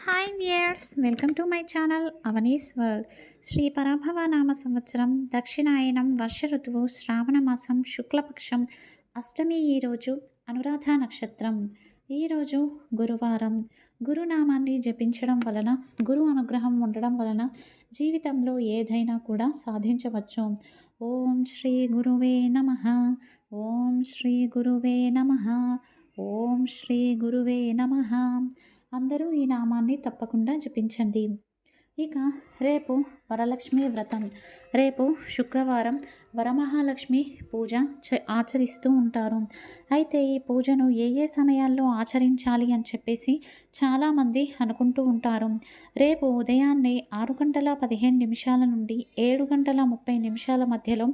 Hi viewers, welcome to my channel Avani's World. Shri పరాభవ నామ సంవత్సరం, దక్షిణాయనం, వర్ష ఋతువు, శ్రావణ మాసం, శుక్లపక్షం, అష్టమి. ఈరోజు అనురాధ నక్షత్రం. ఈరోజు గురువారం. గురునామాన్ని జపించడం వలన, గురు అనుగ్రహం ఉండడం వలన జీవితంలో ఏదైనా కూడా సాధించవచ్చు. ఓం శ్రీ గురువే నమః. ఓం శ్రీ గురువే నమః. ఓం శ్రీ గురువే నమః. అందరూ ఈ నామాన్ని తప్పకుండా జపించండి. ఇక రేపు వరలక్ష్మి వ్రతం. రేపు శుక్రవారం వరమహాలక్ష్మి పూజ ఆచరిస్తూ ఉంటారు. అయితే ఈ పూజను ఏ ఏ సమయాల్లో ఆచరించాలి అని చెప్పేసి చాలామంది అనుకుంటూ ఉంటారు. రేపు ఉదయాన్నే 6:15 నుండి 7:30 మధ్యలో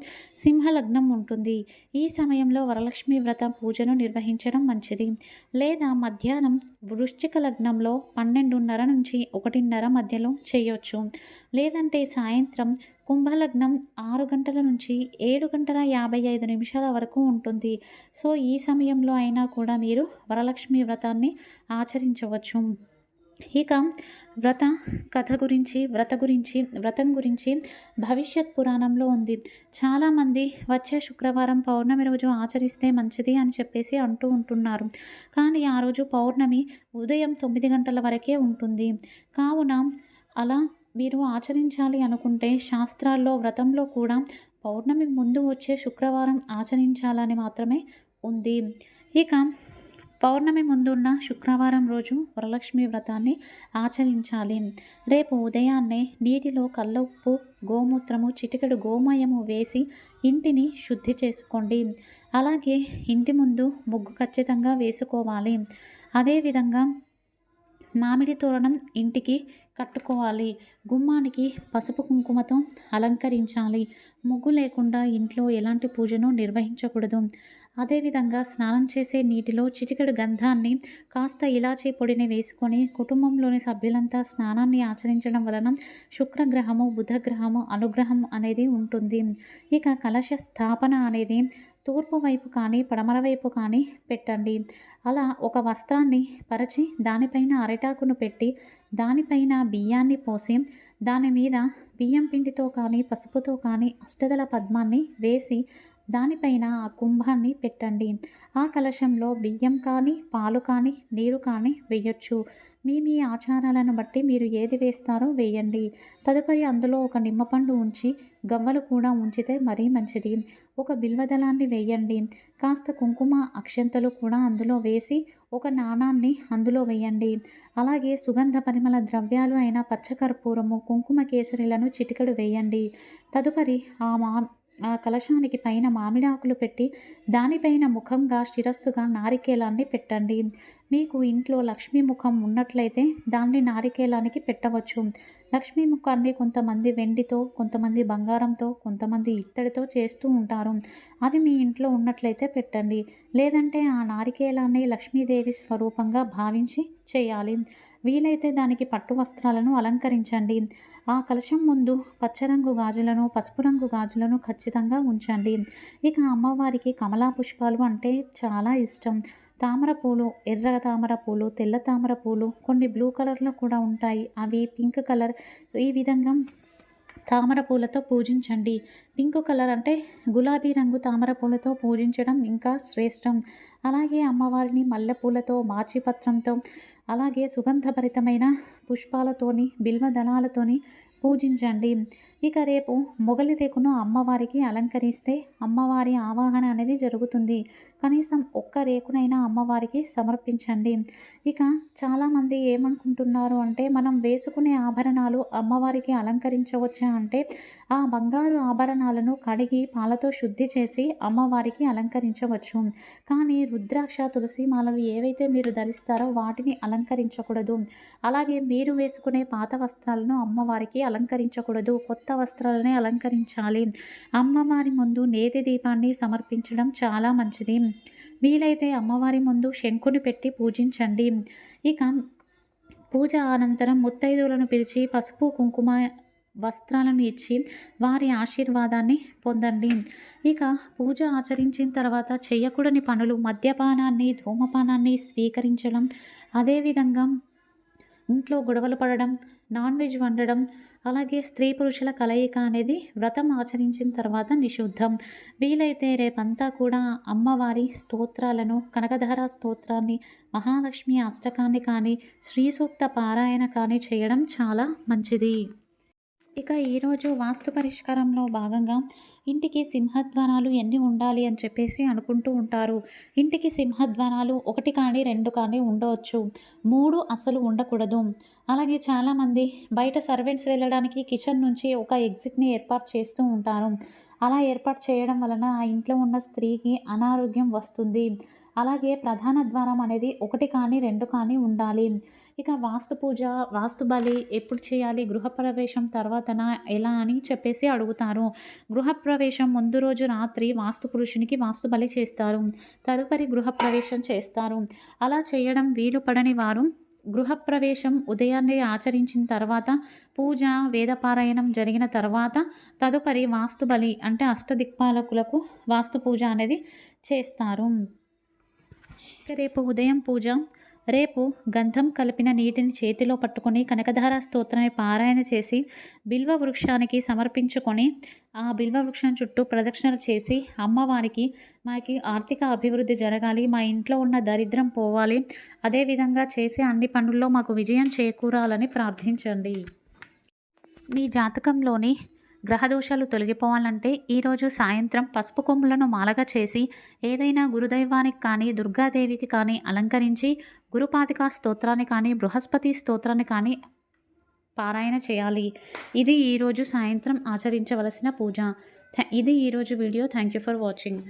సింహలగ్నం ఉంటుంది. ఈ సమయంలో వరలక్ష్మి వ్రతం పూజను నిర్వహించడం మంచిది. లేదా మధ్యాహ్నం వృశ్చిక లగ్నంలో 12:30 నుంచి 1:30 మధ్యలో చేయొచ్చు. లేదంటే సాయంత్రం కుంభలగ్నం 6 గంటల నుంచి 7:55 వరకు ఉంటుంది. సో ఈ సమయంలో అయినా కూడా మీరు వరలక్ష్మి వ్రతాన్ని ఆచరించవచ్చు. ఇక వ్రత కథ గురించి, వ్రతం గురించి భవిష్యత్ పురాణంలో ఉంది. చాలామంది వచ్చే శుక్రవారం పౌర్ణమి రోజు ఆచరిస్తే మంచిది అని చెప్పేసి అంటూ ఉంటున్నారు. కానీ ఆ రోజు పౌర్ణమి ఉదయం 9 గంటల వరకే ఉంటుంది. కావున అలా మీరు ఆచరించాలి అనుకుంటే శాస్త్రాల్లో వ్రతంలో కూడా పౌర్ణమి ముందు వచ్చే శుక్రవారం ఆచరించాలని మాత్రమే ఉంది. ఇక పౌర్ణమి ముందున్న శుక్రవారం రోజు వరలక్ష్మి వ్రతాన్ని ఆచరించాలి. రేపు ఉదయాన్నే నీటిలో కల్లుప్పు, గోమూత్రము, చిటికెడు గోమయము వేసి ఇంటిని శుద్ధి చేసుకోండి. అలాగే ఇంటి ముందు ముగ్గు ఖచ్చితంగా వేసుకోవాలి. అదేవిధంగా మామిడి తోరణం ఇంటికి కట్టుకోవాలి. గుమ్మానికి పసుపు కుంకుమతో అలంకరించాలి. ముగ్గు లేకుండా ఇంట్లో ఎలాంటి పూజను నిర్వహించకూడదు. అదేవిధంగా స్నానం చేసే నీటిలో చిటికెడు గంధాన్ని, కాస్త ఇలాచీ పొడిని వేసుకొని కుటుంబంలోని సభ్యులంతా స్నానాన్ని ఆచరించడం వలన శుక్రగ్రహము, బుధగ్రహము అనుగ్రహం అనేది ఉంటుంది. ఇక కలశ స్థాపన అనేది తూర్పు వైపు కానీ పడమర వైపు కానీ పెట్టండి. అలా ఒక వస్త్రాన్ని పరిచి దానిపైన అరిటాకును పెట్టి దానిపైన బియ్యాన్ని పోసి దాని మీద బియ్యం పిండితో కానీ పసుపుతో కానీ అష్టదళ పద్మాన్ని వేసి దానిపైన ఆ కుంభాన్ని పెట్టండి. ఆ కలశంలో బియ్యం కానీ పాలు కానీ నీరు కానీ వేయొచ్చు. మీ ఆచారాలను బట్టి మీరు ఏది వేస్తారో వేయండి. తదుపరి అందులో ఒక నిమ్మపండు ఉంచి గవ్వలు కూడా ఉంచితే మరీ మంచిది. ఒక బిల్వదళాన్ని వేయండి. కాస్త కుంకుమ అక్షంతలు కూడా అందులో వేసి ఒక నాణాన్ని అందులో వేయండి. అలాగే సుగంధ పరిమళ ద్రవ్యాలు అయిన పచ్చకర్పూరము, కుంకుమ కేసరిలను చిటికెడు వేయండి. తదుపరి ఆ కలశానికి పైన మామిడాకులు పెట్టి దానిపైన ముఖంగా శిరస్సుగా నారికేలాన్ని పెట్టండి. మీకు ఇంట్లో లక్ష్మీ ముఖం ఉన్నట్లయితే దాన్ని నారికేలానికి పెట్టవచ్చు. లక్ష్మీ ముఖాన్ని కొంతమంది వెండితో, కొంతమంది బంగారంతో, కొంతమంది ఇత్తడితో చేస్తూ ఉంటారు. అది మీ ఇంట్లో ఉన్నట్లయితే పెట్టండి. లేదంటే ఆ నారికేలాన్ని లక్ష్మీదేవి స్వరూపంగా భావించి చేయాలి. వీలైతే దానికి పట్టు వస్త్రాలను అలంకరించండి. ఆ కలశం ముందు పచ్చరంగు గాజులను, పసుపు రంగు గాజులను ఖచ్చితంగా ఉంచండి. ఇక అమ్మవారికి కమలా పుష్పాలు అంటే చాలా ఇష్టం. తామర పూలు, ఎర్ర తామర పూలు, తెల్ల తామర పూలు, కొన్ని బ్లూ కలర్లో కూడా ఉంటాయి, అవి పింక్ కలర్. ఈ విధంగా తామర పూలతో పూజించండి. పింక్ కలర్ అంటే గులాబీ రంగు తామర పూలతో పూజించడం ఇంకా శ్రేష్టం. అలాగే అమ్మవారిని మల్లెపూలతో, మాచిపత్రంతో, అలాగే సుగంధభరితమైన పుష్పాలతోని, బిల్వ దళాలతోని పూజించండి. ఇక రేపు మొగలి రేకును అమ్మవారికి అలంకరిస్తే అమ్మవారి ఆవాహన అనేది జరుగుతుంది. కనీసం ఒక్క రేకునైనా అమ్మవారికి సమర్పించండి. ఇక చాలామంది ఏమనుకుంటున్నారు అంటే, మనం వేసుకునే ఆభరణాలు అమ్మవారికి అలంకరించవచ్చా అంటే, ఆ బంగారు ఆభరణాలను కడిగి పాలతో శుద్ధి చేసి అమ్మవారికి అలంకరించవచ్చు. కానీ రుద్రాక్ష, తులసి మాలలు ఏవైతే మీరు ధరిస్తారో వాటిని అలంకరించకూడదు. అలాగే మీరు వేసుకునే పాత వస్త్రాలను అమ్మవారికి అలంకరించకూడదు. కొత్త వస్త్రాలనే అలంకరించాలి. అమ్మవారి ముందు నేతి దీపాన్ని సమర్పించడం చాలా మంచిది. వీలైతే అమ్మవారి ముందు శంకుని పెట్టి పూజించండి. ఇక పూజ అనంతరం ముత్తైదువులను పిలిచి పసుపు, కుంకుమ, వస్త్రాలను ఇచ్చి వారి ఆశీర్వాదాన్ని పొందండి. ఇక పూజ ఆచరించిన తర్వాత చేయకూడని పనులు మద్యపానాన్ని, ధూమపానాన్ని స్వీకరించడం, అదేవిధంగా ఇంట్లో గొడవలు పడడం, నాన్ వెజ్ వండడం, అలాగే స్త్రీ పురుషుల కలయిక అనేది వ్రతం ఆచరించిన తర్వాత నిషిద్ధం. వీలైతే రేపంతా కూడా అమ్మవారి స్తోత్రాలను, కనకధార స్తోత్రాన్ని, మహాలక్ష్మి అష్టకాన్ని కానీ, శ్రీ సూక్త పారాయణ కానీ చేయడం చాలా మంచిది. ఇక ఈరోజు వాస్తు పరిష్కారంలో భాగంగా ఇంటికి సింహద్వారాలు ఎన్ని ఉండాలి అని చెప్పేసి అనుకుంటూ ఉంటారు. ఇంటికి సింహద్వారాలు 1 కానీ 2 కానీ ఉండవచ్చు. 3 అసలు ఉండకూడదు. అలాగే చాలామంది బయట సర్వెంట్స్ వెళ్ళడానికి కిచెన్ నుంచి ఒక ఎగ్జిట్‌ని ఏర్పాటు చేస్తూ ఉంటారు. అలా ఏర్పాటు చేయడం వలన ఆ ఇంట్లో ఉన్న స్త్రీకి అనారోగ్యం వస్తుంది. అలాగే ప్రధాన ద్వారం అనేది 1 కానీ 2 కానీ ఉండాలి. ఇక వాస్తు పూజ, వాస్తు బలి ఎప్పుడు చేయాలి? గృహప్రవేశం తర్వాతనా ఎలా అని చెప్పేసి అడుగుతారు. గృహప్రవేశం ముందు రోజు రాత్రి వాస్తు పురుషునికి వాస్తు బలి చేస్తారు. తదుపరి గృహప్రవేశం చేస్తారు. అలా చేయడం వీలు పడని వారు గృహప్రవేశం ఉదయాన్నే ఆచరించిన తర్వాత, పూజ, వేదపారాయణం జరిగిన తర్వాత తదుపరి వాస్తు బలి అంటే అష్టదిక్పాలకులకు వాస్తు పూజ అనేది చేస్తారు. ఇక రేపు ఉదయం పూజ. రేపు గంధం కలిపిన నీటిని చేతిలో పట్టుకొని కనకధార స్తోత్రాన్ని పారాయణ చేసి బిల్వ వృక్షానికి సమర్పించుకొని ఆ బిల్వ వృక్షం చుట్టూ ప్రదక్షిణలు చేసి అమ్మవారికి మాకి ఆర్థిక అభివృద్ధి జరగాలి, మా ఇంట్లో ఉన్న దరిద్రం పోవాలి, అదేవిధంగా చేసే అన్ని పనుల్లో మాకు విజయం చేకూరాలని ప్రార్థించండి. మీ జాతకంలోని గ్రహదోషాలు తొలగిపోవాలంటే ఈరోజు సాయంత్రం పసుపు కొమ్ములను మాలగా చేసి ఏదైనా గురుదైవానికి కానీ, దుర్గాదేవికి కానీ అలంకరించి గురుపాతికా స్తోత్రాన్ని కానీ, బృహస్పతి స్తోత్రాన్ని కానీ పారాయణ చేయాలి. ఇది ఈరోజు సాయంత్రం ఆచరించవలసిన పూజ. ఇది ఈరోజు video. Thank you for watching.